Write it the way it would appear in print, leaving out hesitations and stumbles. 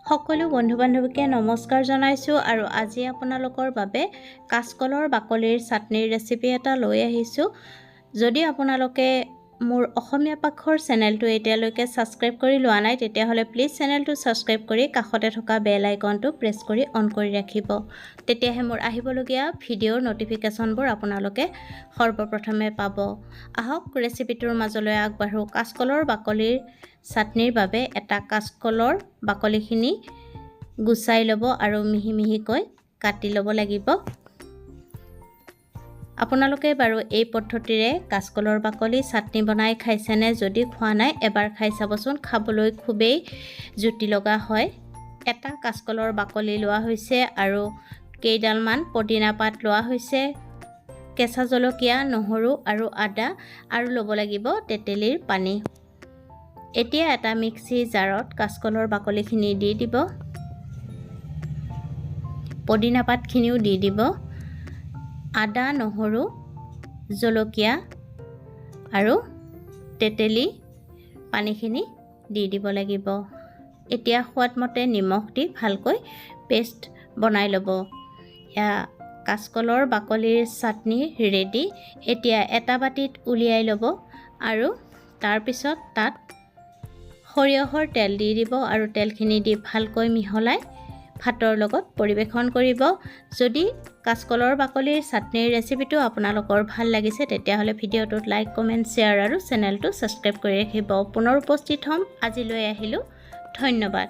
সকলো বন্ধু বান্ধৱীকে নমস্কাৰ জনাইছোঁ আৰু আজি আপোনালোকৰ বাবে কাচকলৰ বাকলিৰ চাটনিৰ ৰেচিপি এটা লৈ আহিছোঁ। যদি আপোনালোকে মোৰ অসমীয়া পাকঘৰ চেনেলটো এতিয়ালৈকে ছাবস্ক্ৰাইব কৰি লোৱা নাই তেতিয়াহ'লে প্লিজ চেনেলটো ছাবস্ক্ৰাইব কৰি কাষতে থকা বেল আইকনটো প্ৰেছ কৰি অন কৰি ৰাখিব। তেতিয়াহে মোৰ আহিবলগীয়া ভিডিঅ'ৰ নটিফিকেশ্যনবোৰ আপোনালোকে সৰ্বপ্ৰথমে পাব। আহক ৰেচিপিটোৰ মাজলৈ আগবাঢ়ো। কাচকলৰ বাকলিৰ চাটনিৰ বাবে এটা কাচকলৰ বাকলিখিনি গুচাই ল'ব আৰু মিহি মিহিকৈ কাটি ল'ব লাগিব। আপোনালোকে বাৰু এই পদ্ধতিৰে কাচকলৰ বাকলি চাটনি বনাই খাইছেনে? যদি খোৱা নাই এবাৰ খাই চাবচোন, খাবলৈ খুবেই জুতি লগা হয়। এটা কাচকলৰ বাকলি লোৱা হৈছে আৰু কেইডালমান পদিনা পাত লোৱা হৈছে, কেঁচা জলকীয়া, নহৰু আৰু আদা, আৰু ল'ব লাগিব তেঁতেলীৰ পানী। এতিয়া এটা মিক্সি জাৰত কাচকলৰ বাকলিখিনি দি দিব, পদিনা পাতখিনিও দি দিব, আদা, নহৰু, জলকীয়া আৰু তেঁতেলী পানীখিনি দি দিব লাগিব। এতিয়া সোৱাদমতে নিমখ দি ভালকৈ পেষ্ট বনাই ল'ব। এয়া কাচকলৰ বাকলিৰ চাটনি ৰেডি। এতিয়া এটা বাটিত উলিয়াই ল'ব আৰু তাৰপিছত তাত সৰিয়হৰ তেল দি দিব আৰু তেলখিনি দি ভালকৈ মিহলাই ভাতৰ লগত পৰিৱেশন কৰিব। যদি কাচকলৰ বাকলিৰ চাটনিৰ ৰেচিপিটো আপোনালোকৰ ভাল লাগিছে তেতিয়াহ'লে ভিডিঅ'টোত লাইক, কমেণ্ট, শ্বেয়াৰ আৰু চেনেলটো ছাবস্ক্ৰাইব কৰি ৰাখিব। পুনৰ উপস্থিত হ'ম। আজিলৈ আহিলোঁ। ধন্যবাদ।